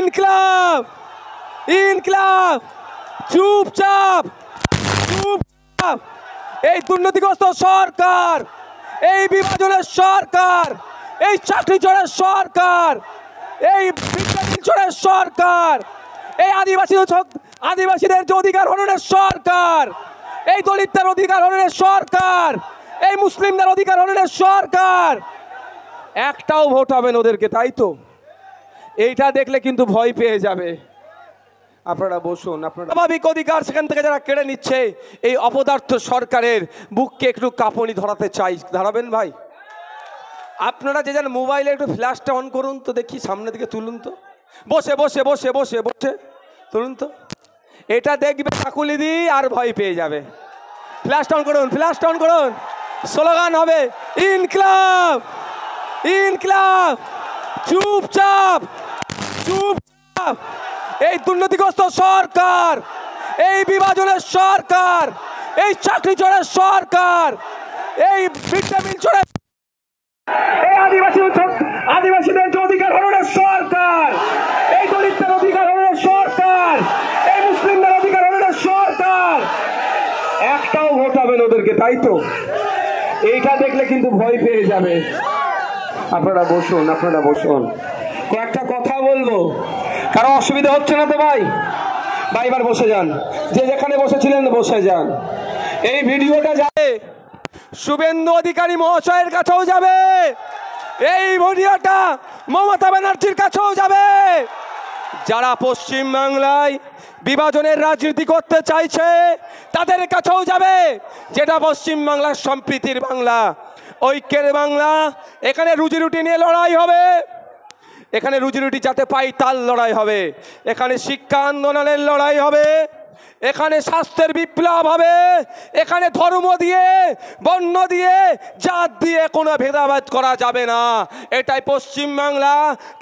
ইনকলাব ইনকলাব চুপচাপ চুপচাপ। এই দুর্নীতিগ্রস্ত সরকার, এই বিভাজনের সরকার, এই চাকরি চোরের সরকার, এই বিজ্ঞানী চোরের সরকার, এই আদিবাসীদের যে অধিকার হরণের সরকার, এই দলিতদের অধিকার হরণের সরকার, এই মুসলিমদের অধিকার হরণের সরকার, একটাও ভোট হবে না ওদেরকে, তাই তো? এইটা দেখলে কিন্তু ভয় পেয়ে যাবে। আপনারা বসুন। আপনারা স্বাভাবিক অধিকার সেখান থেকে যারা কেড়ে নিচ্ছে, এই অপদার্থ সরকারের বুককে একটু কাঁপুনি ধরাতে চাই। ধরাবেন ভাই? আপনারা যে যান মোবাইলে একটু ফ্ল্যাশটা অন করুন তো, দেখি সামনের দিকে তুলুন তো, বসে বসে বসে বসে বসে তুলুন তো। এটা দেখবে কাকুলিদি আর ভয় পেয়ে যাবে। ফ্ল্যাশটা অন করুন, ফ্ল্যাশটা অন করুন। স্লোগান হবে ইনকলাব ইনকলাব। চুপচাপ চুপচাপ। এই দুর্নীতিগ্রস্ত সরকার, এই বিভাজনের সরকার, এই চাকরি চোরের সরকার, এই ভিটামিন চোরের, এই আদিবাসীদের অধিকার হরণের সরকার, এই দলিতদের অধিকার হরণের সরকার, এই মুসলিমদের অধিকার হরণের সরকার, একটাও ভোট হবে না ওদেরকে, তাই তো? এইটা দেখলে কিন্তু ভয় পেয়ে যাবে। আপনারা বসুন, আপনারা বসুন। কয়েকটা কথা বলবো, কারো অসুবিধা হচ্ছে না তো ভাই? ভাই এবার বসে যান, যে যেখানে বসেছিলেন বসে যান। এই ভিডিওটা যাবে শুভেন্দু অধিকারী মহাশয়ের কাছেও যাবে, এই ভিডিওটা মমতা ব্যানার্জির কাছেও যাবে। যারা পশ্চিম বাংলায় বিভাজনের রাজনীতি করতে চাইছে তাদের কাছেও যাবে, যেটা পশ্চিম বাংলার সম্প্রীতির বাংলা, ঐক্যের বাংলা। এখানে রুজি রুটি নিয়ে লড়াই হবে, এখানে রুজি রুটি যাতে পাই তার লড়াই হবে, এখানে শিক্ষা আন্দোলনের লড়াই হবে, এখানে স্বাস্থ্যের বিপ্লব হবে, এখানে ধর্ম দিয়ে, বর্ণ দিয়ে, জাত দিয়ে কোনো ভেদাভেদ করা যাবে না। এটাই পশ্চিম বাংলা,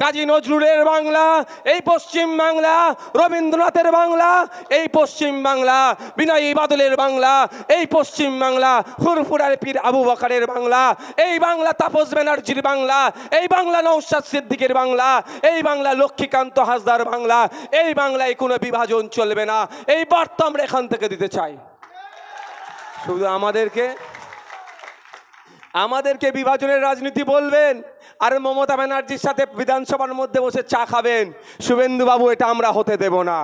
কাজী নজরুলের বাংলা, এই পশ্চিম বাংলা রবীন্দ্রনাথের বাংলা, এই পশ্চিম বাংলা বিনয় বাদলের বাংলা, এই পশ্চিম বাংলা ফুরফুরার পীর আবু বকরের বাংলা, এই বাংলা তাপস ব্যানার্জির বাংলা, এই বাংলা নওশাদ সিদ্দিকের বাংলা, এই বাংলা লক্ষ্মীকান্ত হাসদার বাংলা। এই বাংলায় কোনো বিভাজন চলবে না, এই বার্তা আমরা এখান থেকে দিতে চাই। শুধু আমাদেরকে বিভাজনের রাজনীতি বলবেন আর মমতা ব্যানার্জির সাথে বিধানসভার মধ্যে বসে চা খাবেন, শুভেন্দু বাবু, এটা আমরা হতে দেব না।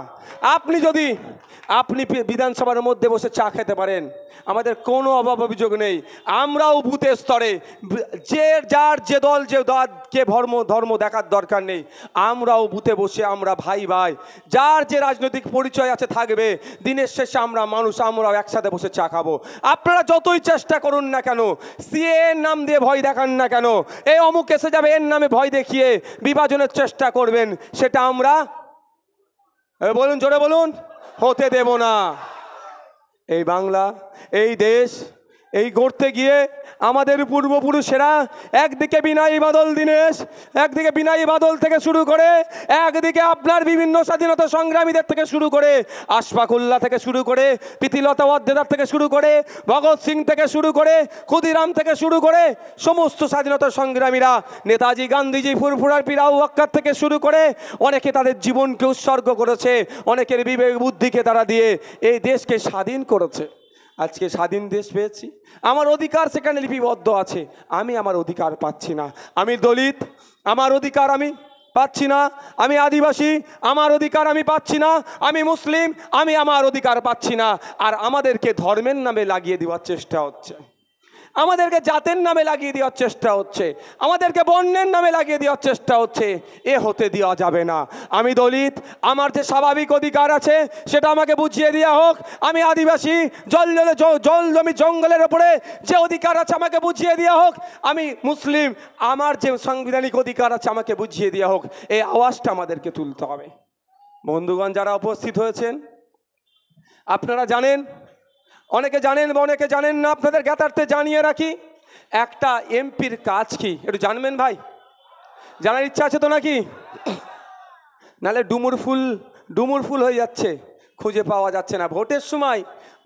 আপনি বিধানসভার মধ্যে বসে চা খেতে পারেন, আমাদের কোনো অভিযোগ নেই। আমরাও বুথের স্তরে যার যে দল কে ধর্ম দেখার দরকার নেই, আমরাও বুথে বসে আমরা ভাই ভাই, যার যে রাজনৈতিক পরিচয় আছে থাকবে। দিনের শেষে আমরা মানুষ, আমরাও একসাথে বসে চা খাবো। আপনারা যতই চেষ্টা করুন না কেন, সিএ নাম দিয়ে ভয় দেখান না কেন, এই অমুক এসে যাবে এর নামে ভয় দেখিয়ে বিভাজনের চেষ্টা করবেন, সেটা আমরা বলুন, জোরে বলুন, হতে দেব না। এই বাংলা, এই দেশ, এই গড়তে গিয়ে আমাদের পূর্বপুরুষেরা একদিকে বিনয় বাদল দীনেশ, একদিকে বিনয় বাদল থেকে শুরু করে, একদিকে আপনার বিভিন্ন স্বাধীনতা সংগ্রামীদের থেকে শুরু করে, আশফাকুল্লাহ থেকে শুরু করে, প্রীতিলতা ওয়াদ্দেদার থেকে শুরু করে, ভগৎ সিং থেকে শুরু করে, ক্ষুদিরাম থেকে শুরু করে, সমস্ত স্বাধীনতা সংগ্রামীরা, নেতাজি, গান্ধীজি, ফুরফুরার পীর আবু বকর থেকে শুরু করে, অনেকে তাদের জীবনকে উৎসর্গ করেছে, অনেকের বিবেক বুদ্ধিকে তারা দিয়ে এই দেশকে স্বাধীন করেছে। আজকে স্বাধীন দেশ পেয়েছি, আমার অধিকার সেখানে লিপিবদ্ধ আছে, আমি আমার অধিকার পাচ্ছি না। আমি দলিত, আমার অধিকার আমি পাচ্ছি না। আমি আদিবাসী, আমার অধিকার আমি পাচ্ছি না। আমি মুসলিম, আমি আমার অধিকার পাচ্ছি না। আর আমাদেরকে ধর্মের নামে লাগিয়ে দেওয়ার চেষ্টা হচ্ছে, আমাদেরকে জাতের নামে লাগিয়ে দেওয়ার চেষ্টা হচ্ছে, আমাদেরকে বর্ণের নামে লাগিয়ে দেওয়ার চেষ্টা হচ্ছে। এ হতে দেওয়া যাবে না। আমি দলিত, আমার যে স্বাভাবিক অধিকার আছে সেটা আমাকে বুঝিয়ে দেওয়া হোক। আমি আদিবাসী, জল জমি জঙ্গলের ওপরে যে অধিকার আছে আমাকে বুঝিয়ে দেওয়া হোক। আমি মুসলিম, আমার যে সাংবিধানিক অধিকার আছে আমাকে বুঝিয়ে দেওয়া হোক। এই আওয়াজটা আমাদেরকে তুলতে হবে। বন্ধুগণ যারা উপস্থিত হয়েছেন, আপনারা জানেন, অনেকে জানেন বা অনেকে জানেন না, আপনাদের জ্ঞাতার্থে জানিয়ে রাখি, একটা এমপির কাজ কি একটু জানবেন ভাই? জানার ইচ্ছা আছে তো নাকি? নাহলে ডুমুর ফুল হয়ে যাচ্ছে, খুঁজে পাওয়া যাচ্ছে না। ভোটের সময়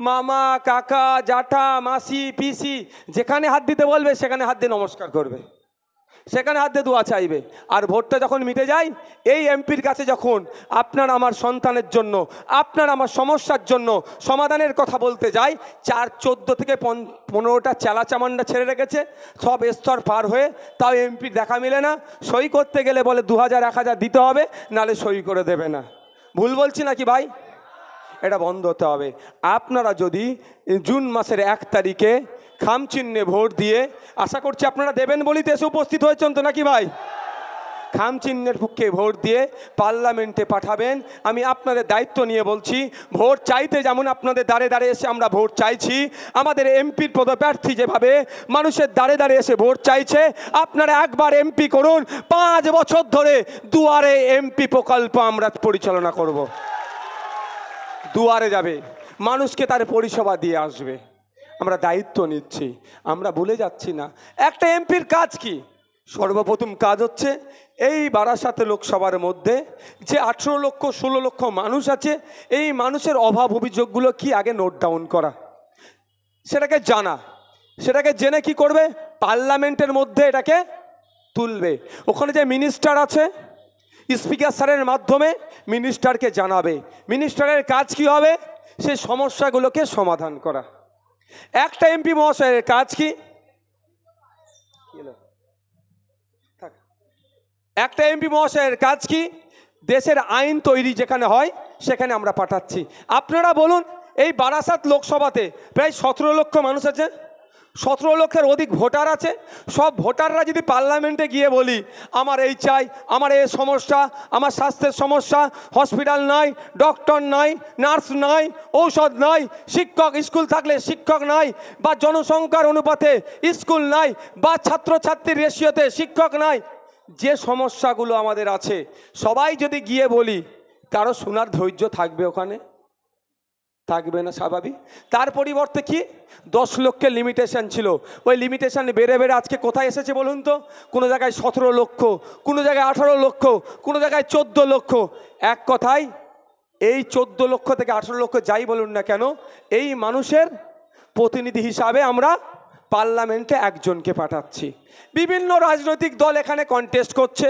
মামা, কাকা, জ্যাঠা, মাসি, পিসি যেখানে হাত দিতে বলবে সেখানে হাত দিয়ে নমস্কার করবে। সেখানে হাত দিয়ে দোয়া চাইবে। আর ভোটটা যখন মিটে যায়, এই এমপির কাছে যখন আপনার আমার সন্তানের জন্য, আপনার আমার সমস্যার জন্য সমাধানের কথা বলতে যায়, 14 থেকে 15টা চেলা চামান্ডা ছেড়ে রেখেছে, সব স্তর পার হয়ে, তাও এমপির দেখা মিলে না। সই করতে গেলে বলে 2000 1000 দিতে হবে, নালে সই করে দেবে না। ভুল বলছি নাকি ভাই? এটা বন্ধ হতে হবে। আপনারা যদি জুন মাসের 1 তারিখে খাম চিহ্নে ভোট দিয়ে, আশা করছি আপনারা দেবেন বলেই তো এসে উপস্থিত হয়েছেন তো নাকি ভাই? খাম চিহ্নের পক্ষে ভোট দিয়ে পার্লামেন্টে পাঠাবেন। আমি আপনাদের দায়িত্ব নিয়ে বলছি, ভোট চাইতে যেমন আপনাদের দাঁড়ে দাঁড়ে এসে আমরা ভোট চাইছি, আমাদের এমপির পদপ্রার্থী যেভাবে মানুষের দাঁড়ে দাঁড়ে এসে ভোট চাইছে, আপনারা একবার এমপি করুন। 5 বছর ধরে দুয়ারে এমপি প্রকল্প আমরা পরিচালনা করব। দুয়ারে যাবে, মানুষকে তার পরিষেবা দিয়ে আসবে। আমরা দায়িত্ব নিচ্ছি, আমরা ভুলে যাচ্ছি না। একটা এমপির কাজ কি? সর্বপ্রথম কাজ হচ্ছে এই বারাসাত লোকসভার মধ্যে যে 18 লক্ষ 16 লক্ষ মানুষ আছে, এই মানুষের অভাব অভিযোগগুলো কি আগে নোট ডাউন করা, সেটাকে জানা, সেটাকে জেনে কি করবে, পার্লামেন্টের মধ্যে এটাকে তুলবে। ওখানে যে মিনিস্টার আছে, স্পিকার স্যারের মাধ্যমে মিনিস্টারকে জানাবে। মিনিস্টারের কাজ কি হবে? সেই সমস্যাগুলোকে সমাধান করা। একটা এমপি মহাশয়ের কাজ কি? একটা এমপি মহাশয়ের কাজ কি? দেশের আইন তৈরি যেখানে হয় সেখানে আমরা পাঠাচ্ছি। আপনারা বলুন, এই বারাসাত লোকসভাতে প্রায় 17 লক্ষ মানুষ আছে, 17 লক্ষের অধিক ভোটার আছে। সব ভোটাররা যদি পার্লামেন্টে গিয়ে বলি আমার এই চাই, আমার এই সমস্যা, আমার স্বাস্থ্যের সমস্যা, হসপিটাল নাই, ডক্টর নাই, নার্স নাই, ঔষধ নাই, শিক্ষক, স্কুল থাকলে শিক্ষক নাই, বা জনসংখ্যার অনুপাতে স্কুল নাই, বা ছাত্রছাত্রীর রেশিওতে শিক্ষক নাই, যে সমস্যাগুলো আমাদের আছে সবাই যদি গিয়ে বলি, কারো শোনার ধৈর্য থাকবে? ওখানে থাকবে না, স্বাভাবিক। তার পরিবর্তে কি 10 লক্ষের লিমিটেশন ছিল, ওই লিমিটেশন বেড়ে বেড়ে আজকে কোথায় এসেছে বলুন তো? কোনো জায়গায় 17 লক্ষ, কোনো জায়গায় 18 লক্ষ, কোনো জায়গায় 14 লক্ষ। এক কথায় এই 14 লক্ষ থেকে 18 লক্ষ যাই বলুন না কেন, এই মানুষের প্রতিনিধি হিসাবে আমরা পার্লামেন্টে একজনকে পাঠাচ্ছি। বিভিন্ন রাজনৈতিক দল এখানে কন্টেস্ট করছে,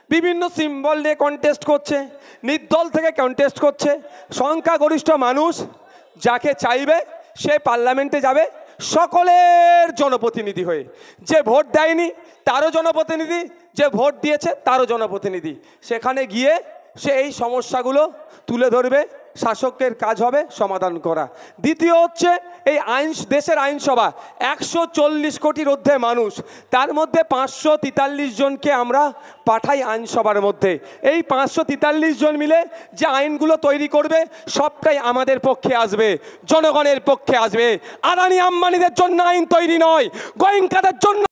বিভিন্ন সিম্বল নিয়ে কন্টেস্ট করছে, নির্দল থেকে কন্টেস্ট করছে। সংখ্যাগরিষ্ঠ মানুষ যাকে চাইবে সে পার্লামেন্টে যাবে সকলের জনপ্রতিনিধি হয়ে। যে ভোট দেয়নি তারও জনপ্রতিনিধি, যে ভোট দিয়েছে তারও জনপ্রতিনিধি। সেখানে গিয়ে সে এই সমস্যাগুলো তুলে ধরবে, শাসকের কাজ হবে সমাধান করা। দ্বিতীয় হচ্ছে এই দেশের আইনসভা 140 কোটির ঊর্ধ্বে মানুষ, তার মধ্যে 543 জনকে আমরা পাঠাই আইনসভার মধ্যে। এই 543 জন মিলে যে আইনগুলো তৈরি করবে সবটাই আমাদের পক্ষে আসবে, জনগণের পক্ষে আসবে। আদানি আম্বানিদের জন্য আইন তৈরি নয়, গোয়েঙ্কাদের জন্য